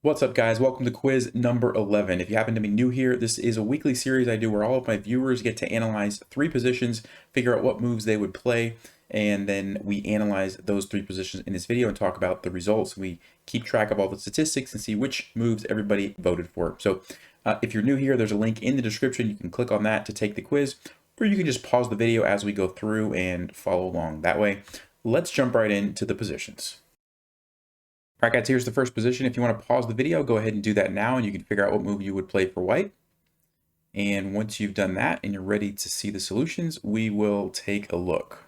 What's up, guys? Welcome to quiz number 11. If you happen to be new here, this is a weekly series I do where all of my viewers get to analyze three positions, figure out what moves they would play, and then we analyze those three positions in this video and talk about the results. We keep track of all the statistics and see which moves everybody voted for. So if you're new here, there's a link in the description. You can click on that to take the quiz, or you can just pause the video as we go through and follow along that way. Let's jump right into the positions. All right, guys, here's the first position. If you want to pause the video, go ahead and do that now, and you can figure out what move you would play for white. And once you've done that and you're ready to see the solutions, we will take a look.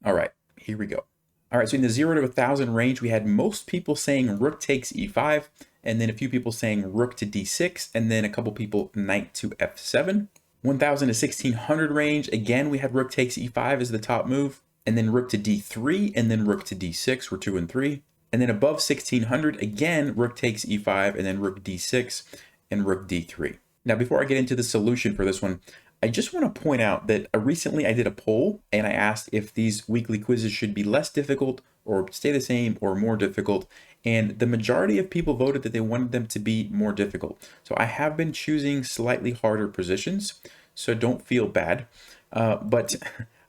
All right, here we go. All right, so in the 0 to 1,000 range, we had most people saying rook takes e5, and then a few people saying rook to d6, and then a couple people knight to f7. 1,000 to 1,600 range, again, we had rook takes e5 as the top move, and then rook to d3, and then rook to d6 were 2 and 3. And then above 1,600, again, rook takes e5, and then rook d6, and rook d3. Now, before I get into the solution for this one, I just want to point out that recently I did a poll, and I asked if these weekly quizzes should be less difficult, or stay the same, or more difficult. And the majority of people voted that they wanted them to be more difficult. So I have been choosing slightly harder positions, so don't feel bad. But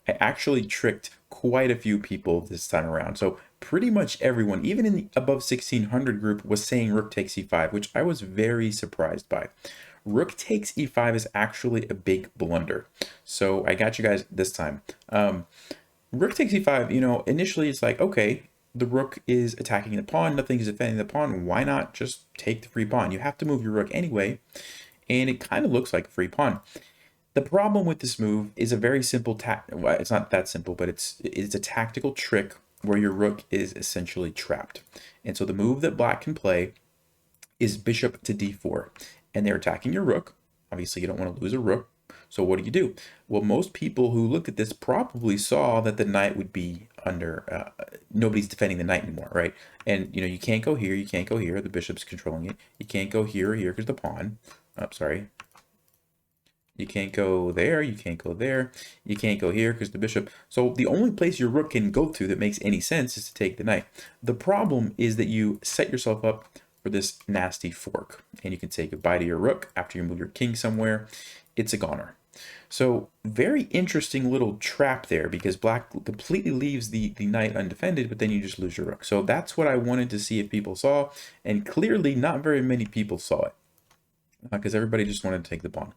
I actually tricked quite a few people this time around. So pretty much everyone, even in the above 1,600 group, was saying rook takes e5, which I was very surprised by. Rook takes e5 is actually a big blunder. So I got you guys this time. Rook takes e5, initially it's like, okay, the rook is attacking the pawn, nothing is defending the pawn. Why not just take the free pawn? You have to move your rook anyway, and it kind of looks like a free pawn. The problem with this move is a very simple well, it's not that simple, but it's a tactical trick where your rook is essentially trapped. And so the move that black can play is bishop to d4, and they're attacking your rook. Obviously, you don't want to lose a rook. So what do? Well, most people who looked at this probably saw that the knight would be under, nobody's defending the knight anymore, right? And, you can't go here, you can't go here, the bishop's controlling it. You can't go here or here because the pawn, sorry. You can't go there, you can't go there, you can't go here because the bishop. So the only place your rook can go to that makes any sense is to take the knight. The problem is that you set yourself up for this nasty fork, and you can say goodbye to your rook after you move your king somewhere. It's a goner. So very interesting little trap there, because black completely leaves the knight undefended, but then you just lose your rook. So that's what I wanted to see if people saw, and clearly not very many people saw it, because everybody just wanted to take the pawn.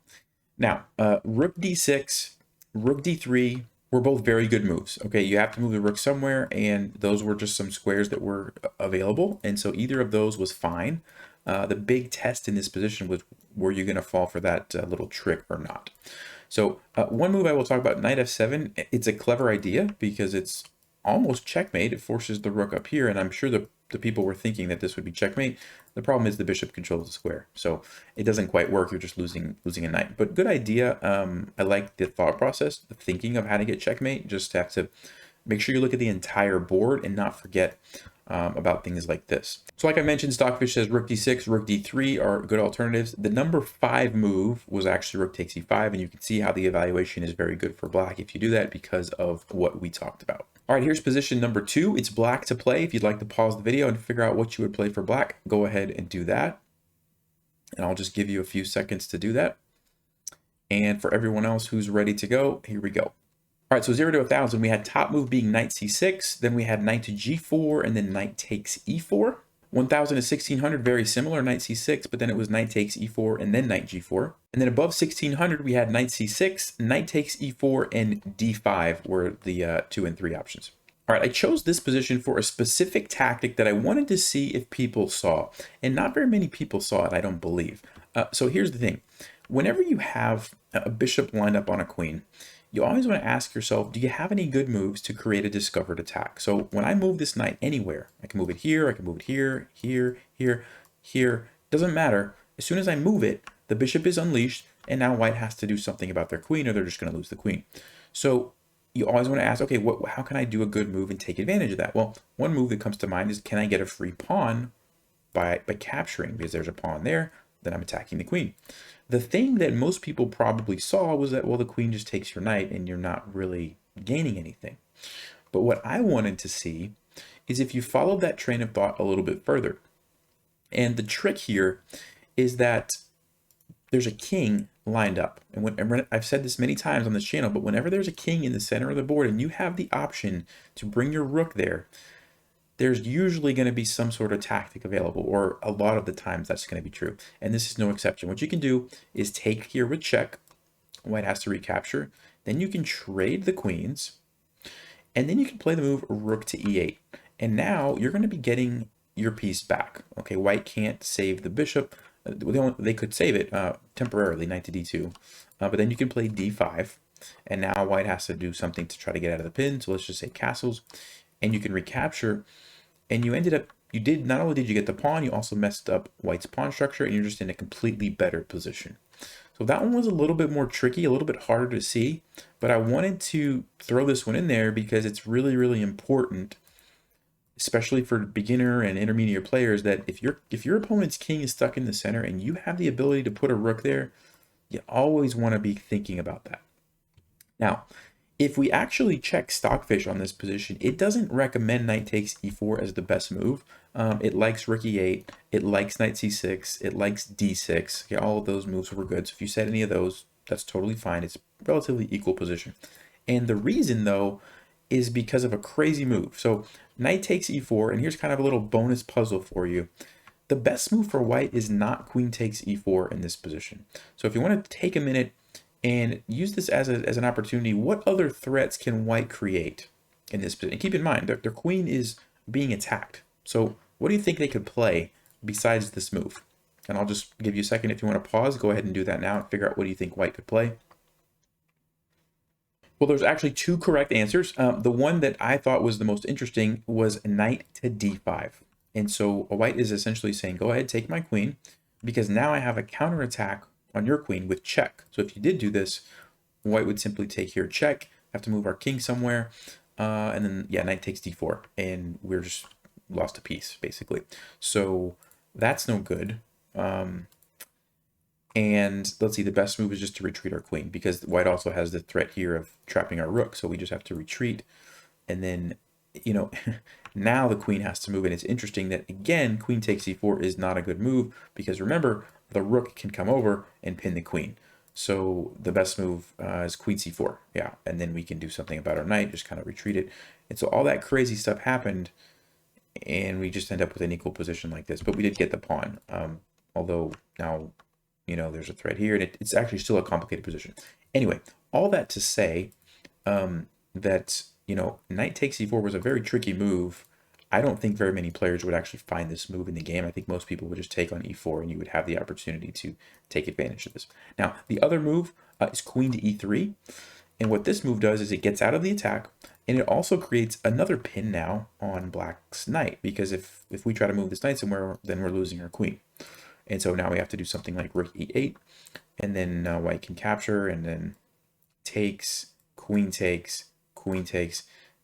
Now, rook d6, rook d3 were both very good moves. Okay, you have to move the rook somewhere, and those were just some squares that were available, and so either of those was fine. The big test in this position was, were you going to fall for that little trick or not? So one move I will talk about, knight f7, it's a clever idea because it's almost checkmate. It forces the rook up here, and I'm sure the people were thinking that this would be checkmate. The problem is the bishop controls the square, so it doesn't quite work. You're just losing a knight. But good idea. I like the thought process, the thinking of how to get checkmate. Just have to make sure you look at the entire board and not forget about things like this. So like I mentioned, Stockfish says rook d6, rook d3 are good alternatives. The number 5 move was actually rook takes e5, and you can see how the evaluation is very good for black if you do that because of what we talked about. All right, here's position number 2. It's black to play. If you'd like to pause the video and figure out what you would play for black, go ahead and do that. And I'll just give you a few seconds to do that. And for everyone else who's ready to go, here we go. All right, so 0 to 1,000, we had top move being knight c6, then we had knight to g4, and then knight takes e4. 1,000 to 1,600, very similar, knight c6, but then it was knight takes e4 and then knight g4. And then above 1,600, we had knight c6, knight takes e4, and d5 were the 2 and 3 options. All right, I chose this position for a specific tactic that I wanted to see if people saw, and not very many people saw it, I don't believe. So here's the thing. Whenever you have a bishop lined up on a queen, you always want to ask yourself, do you have any good moves to create a discovered attack? So when I move this knight anywhere, I can move it here, I can move it here, here, here, here, doesn't matter. As soon as I move it, the bishop is unleashed, and now white has to do something about their queen, or they're just going to lose the queen. So you always want to ask, okay, how can I do a good move and take advantage of that? Well, one move that comes to mind is, can I get a free pawn by capturing? Because there's a pawn there, then I'm attacking the queen. The thing that most people probably saw was that, well, the queen just takes your knight and you're not really gaining anything. But what I wanted to see is if you followed that train of thought a little bit further. And the trick here is that there's a king lined up. And I've said this many times on this channel, but whenever there's a king in the center of the board and you have the option to bring your rook there, there's usually going to be some sort of tactic available, or a lot of the times that's going to be true. And this is no exception. What you can do is take here with check. White has to recapture. Then you can trade the queens. And then you can play the move rook to e8. And now you're going to be getting your piece back. Okay, white can't save the bishop. They could save it temporarily, knight to d2. But then you can play d5. And now white has to do something to try to get out of the pin. So let's just say castles. And you can recapture. And you ended up, not only did you get the pawn, you also messed up white's pawn structure, and you're just in a completely better position. So that one was a little bit more tricky, a little bit harder to see, but I wanted to throw this one in there because it's really, really important, especially for beginner and intermediate players, that if your opponent's king is stuck in the center and you have the ability to put a rook there, you always want to be thinking about that. Now, if we actually check Stockfish on this position, it doesn't recommend knight takes e4 as the best move. It likes rook e8, it likes knight c6, it likes d6. Okay, all of those moves were good. So if you set any of those, that's totally fine. It's relatively equal position. And the reason, though, is because of a crazy move. So knight takes e4, and here's kind of a little bonus puzzle for you. The best move for white is not queen takes e4 in this position. So if you want to take a minute and use this as an opportunity, what other threats can white create in this position? And keep in mind, their queen is being attacked. So what do you think they could play besides this move? And I'll just give you a second. If you want to pause, go ahead and do that now and figure out what do you think white could play. Well, there's actually two correct answers. The one that I thought was the most interesting was knight to d5. And so white is essentially saying, go ahead, take my queen, because now I have a counterattack on your queen with check. So if you did do this, white would simply take here check, have to move our king somewhere, and then yeah, knight takes d4, and we're just lost a piece basically. So that's no good. And let's see, the best move is just to retreat our queen, because white also has the threat here of trapping our rook. So we just have to retreat, and then, you know, now the queen has to move. And it's interesting that, again, queen takes e4 is not a good move, because remember, the rook can come over and pin the queen. So the best move is queen c4. Yeah, and then we can do something about our knight, just kind of retreat it. And so all that crazy stuff happened, and we just end up with an equal position like this. But we did get the pawn, although now, you know, there's a threat here, and it's actually still a complicated position. Anyway, all that to say that, you know, knight takes e4 was a very tricky move. I don't think very many players would actually find this move in the game. I think most people would just take on e4, and you would have the opportunity to take advantage of this. Now, the other move is queen to e3. And what this move does is it gets out of the attack, and it also creates another pin now on black's knight, because if we try to move this knight somewhere, then we're losing our queen. And so now we have to do something like rook e8, and then white can capture, and then takes, queen takes,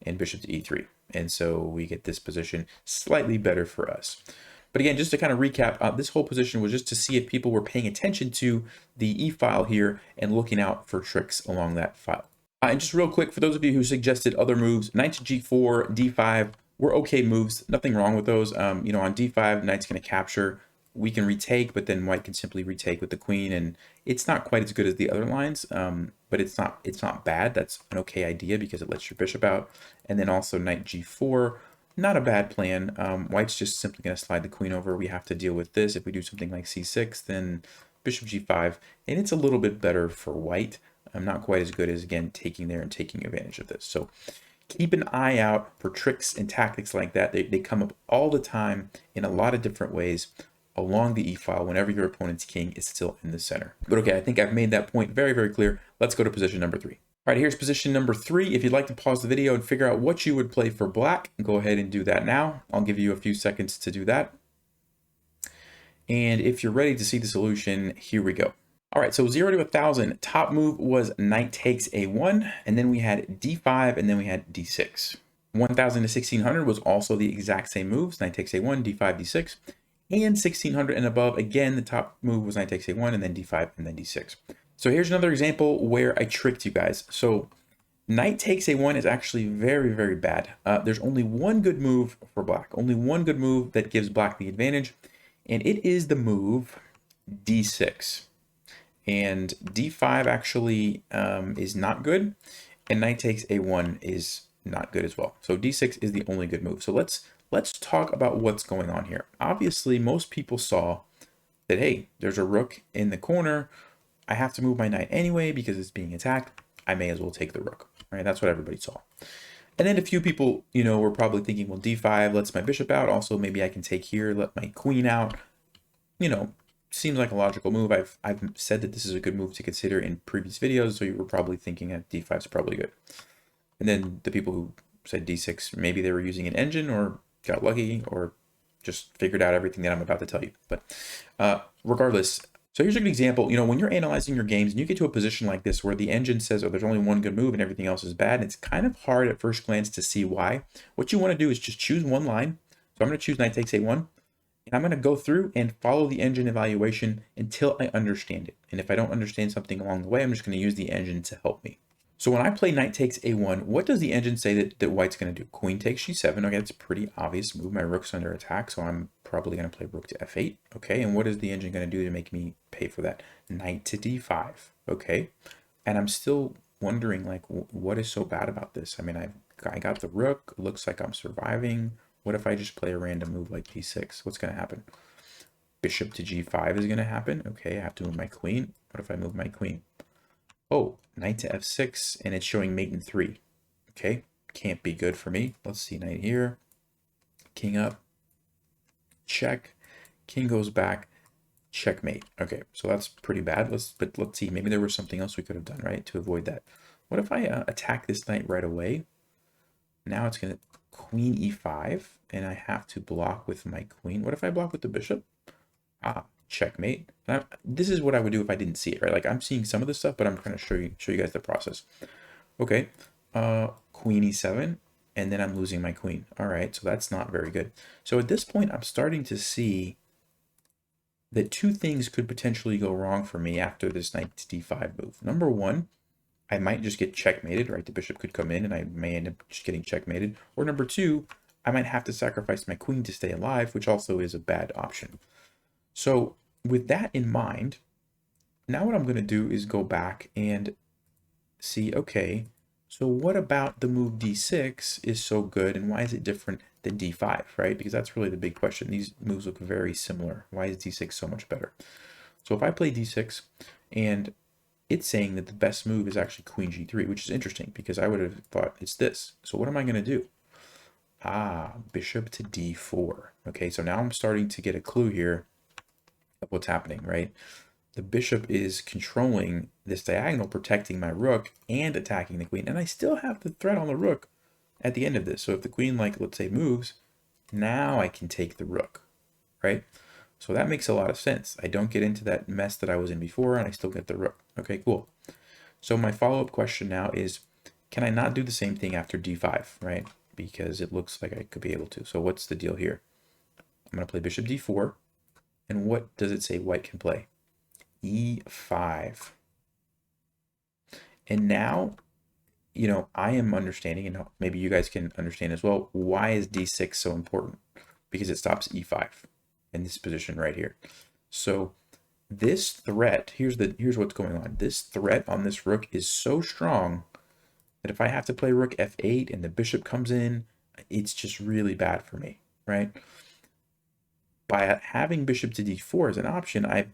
and bishop to e3. And so we get this position slightly better for us. But again, just to kind of recap, this whole position was just to see if people were paying attention to the e-file here and looking out for tricks along that file. And just real quick, for those of you who suggested other moves, knight to g4, d5 were okay moves. Nothing wrong with those. You know, on d5, knight's going to capture. We can retake, but then white can simply retake with the queen, and it's not quite as good as the other lines, but it's not bad. That's an okay idea because it lets your bishop out. And then also knight g4, not a bad plan. White's just simply going to slide the queen over. We have to deal with this. If we do something like c6, then bishop g5, and it's a little bit better for white. Not quite as good as, again, taking there and taking advantage of this. So keep an eye out for tricks and tactics like that. They come up all the time in a lot of different ways along the e-file whenever your opponent's king is still in the center. But okay, I think I've made that point very, very clear. Let's go to position number 3. All right, here's position number 3. If you'd like to pause the video and figure out what you would play for black, go ahead and do that now. I'll give you a few seconds to do that. And if you're ready to see the solution, here we go. All right, so 0 to 1,000, top move was knight takes a1, and then we had d5, and then we had d6. 1,000 to 1,600 was also the exact same moves, knight takes a1, d5, d6. And 1,600 and above, again, the top move was knight takes a1, and then d5, and then d6. So here's another example where I tricked you guys. So knight takes a1 is actually very, very bad. There's only one good move for black, only one good move that gives black the advantage, and it is the move d6. And d5 actually is not good, and knight takes a1 is not good as well. So d6 is the only good move. So let's talk about what's going on here. Obviously, most people saw that, hey, there's a rook in the corner. I have to move my knight anyway because it's being attacked. I may as well take the rook, right? That's what everybody saw. And then a few people, were probably thinking, well, d5 lets my bishop out. Also, maybe I can take here, let my queen out. Seems like a logical move. I've said that this is a good move to consider in previous videos, so you were probably thinking that d5 is probably good. And then the people who said d6, maybe they were using an engine or got lucky or just figured out everything that I'm about to tell you. But regardless, so here's a good example. When you're analyzing your games and you get to a position like this where the engine says, oh, there's only one good move and everything else is bad, and it's kind of hard at first glance to see why. What you want to do is just choose one line. So I'm going to choose knight takes a1. And I'm going to go through and follow the engine evaluation until I understand it. And if I don't understand something along the way, I'm just going to use the engine to help me. So when I play knight takes a1, what does the engine say that white's going to do? Queen takes g7. Okay, that's a pretty obvious move. My rook's under attack, so I'm probably going to play rook to f8. Okay, and what is the engine going to do to make me pay for that? Knight to d5. Okay, and I'm still wondering, like, what is so bad about this? I mean, I got the rook. It looks like I'm surviving. What if I just play a random move like d6? What's going to happen? Bishop to g5 is going to happen. Okay, I have to move my queen. What if I move my queen? Oh, knight to f6, and it's showing mate in 3. Okay, can't be good for me. Let's see, knight here. King up. Check. King goes back. Checkmate. Okay, so that's pretty bad. Let's see. Maybe there was something else we could have done, right, to avoid that. What if I attack this knight right away? Now it's going to queen e5, and I have to block with my queen. What if I block with the bishop? Checkmate. This is what I would do if I didn't see it, right? Like, I'm seeing some of this stuff, but I'm trying to show you guys the process. Okay, queen e7, and then I'm losing my queen. All right, so that's not very good. So at this point, I'm starting to see that two things could potentially go wrong for me after this knight to d5 move. Number one, I might just get checkmated, right? The bishop could come in and I may end up just getting checkmated. Or number two, I might have to sacrifice my queen to stay alive, which also is a bad option. So with that in mind, now what I'm going to do is go back and see, okay, so what about the move d6 is so good, and why is it different than d5, right? Because that's really the big question. These moves look very similar. Why is d6 so much better? So if I play d6 and it's saying that the best move is actually queen g3, which is interesting because I would have thought it's this. So what am I going to do? Bishop to d4. Okay, so now I'm starting to get a clue here of what's happening, right? The bishop is controlling this diagonal, protecting my rook and attacking the queen. And I still have the threat on the rook at the end of this. So if the queen, like, let's say, moves, now I can take the rook, right? So that makes a lot of sense. I don't get into that mess that I was in before, and I still get the rook. Okay, cool. So my follow-up question now is, can I not do the same thing after d5, right? Because it looks like I could be able to. So what's the deal here? I'm going to play bishop d4. And what does it say white can play? e5. And now, I am understanding, and maybe you guys can understand as well, why is d6 so important? Because it stops e5 in this position right here. So this threat, here's what's going on. This threat on this rook is so strong that if I have to play rook f8 and the bishop comes in, it's just really bad for me, right? By having bishop to d4 as an option, I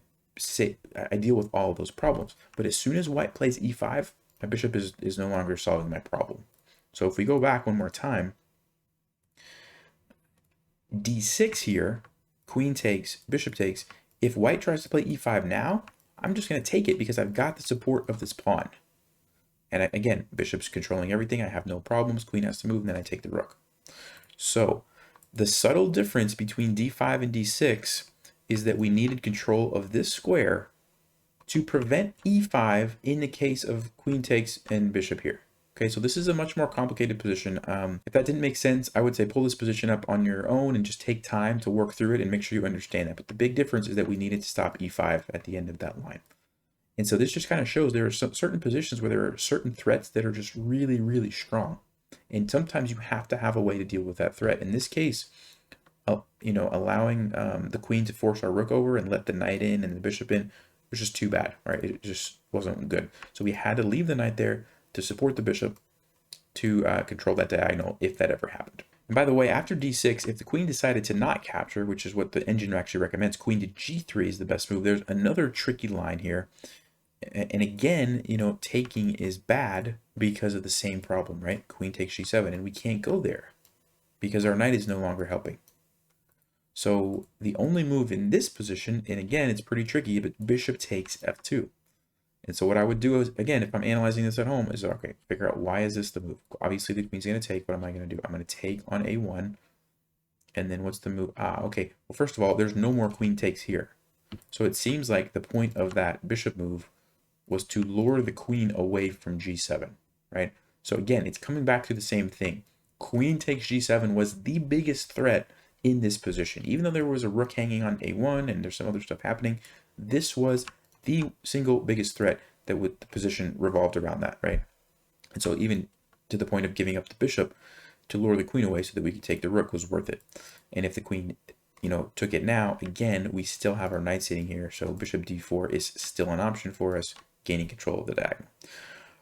deal with all of those problems. But as soon as white plays e5, my bishop is no longer solving my problem. So if we go back one more time, d6 here, queen takes, bishop takes. If white tries to play e5 now, I'm just going to take it because I've got the support of this pawn. And again, bishop's controlling everything. I have no problems. Queen has to move, and then I take the rook. So the subtle difference between d5 and d6 is that we needed control of this square to prevent e5 in the case of queen takes and bishop here. Okay, so this is a much more complicated position. If that didn't make sense, I would say pull this position up on your own and just take time to work through it and make sure you understand that. But the big difference is that we needed to stop e5 at the end of that line. And so this just kind of shows there are certain positions where there are certain threats that are just really, really strong. And sometimes you have to have a way to deal with that threat. In this case, you know, allowing the queen to force our rook over and let the knight in and the bishop in was just too bad, right? It just wasn't good. So we had to leave the knight there to support the bishop to control that diagonal if that ever happened. And by the way, after d6, if the queen decided to not capture, which is what the engine actually recommends, queen to g3 is the best move. There's another tricky line here. And again, you know, taking is bad because of the same problem, right? Queen takes g7, and we can't go there because our knight is no longer helping. So the only move in this position, and again, it's pretty tricky, but bishop takes f2. And so what I would do is, again, if I'm analyzing this at home, is okay, figure out why is this the move? Obviously, the queen's going to take. What am I going to do? I'm going to take on a1. And then what's the move? Okay. Well, first of all, there's no more queen takes here. So it seems like the point of that bishop move was to lure the queen away from g7, right? So again, it's coming back to the same thing. Queen takes g7 was the biggest threat in this position. Even though there was a rook hanging on a1 and there's some other stuff happening, this was the single biggest threat that the position revolved around that, right? And so even to the point of giving up the bishop to lure the queen away so that we could take the rook was worth it. And if the queen, you know, took it now, again, we still have our knight sitting here. So bishop d4 is still an option for us, gaining control of the diagonal.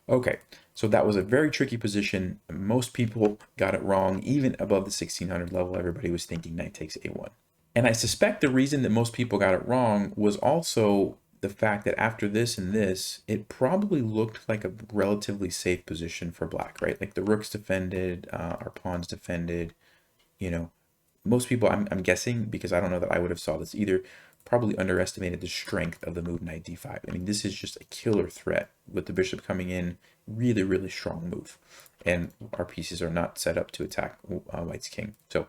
Okay, so that was a very tricky position. Most people got it wrong. Even above the 1600 level, everybody was thinking knight takes a1. And I suspect the reason that most people got it wrong was also the fact that after this and this, it probably looked like a relatively safe position for black, right? Like the rook's defended, our pawn's defended, you know. Most people, I'm guessing, because I don't know that I would have saw this either, probably underestimated the strength of the move knight d5. I mean, this is just a killer threat with the bishop coming in. Really, really strong move. And our pieces are not set up to attack white's king. So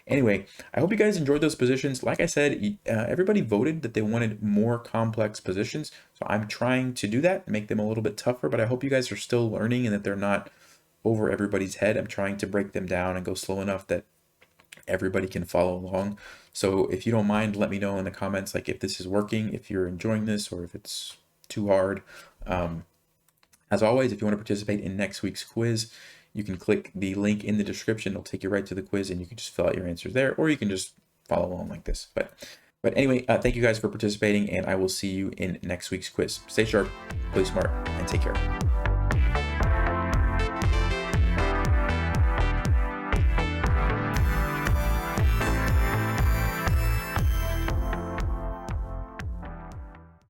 anyway, I hope you guys enjoyed those positions. Like I said, everybody voted that they wanted more complex positions. So I'm trying to do that, make them a little bit tougher, but I hope you guys are still learning and that they're not over everybody's head. I'm trying to break them down and go slow enough that everybody can follow along. So if you don't mind, let me know in the comments, like if this is working, if you're enjoying this, or if it's too hard. As always, if you want to participate in next week's quiz, you can click the link in the description. It'll take you right to the quiz and you can just fill out your answers there, or you can just follow along like this. But anyway, thank you guys for participating, and I will see you in next week's quiz. Stay sharp, play smart, and take care.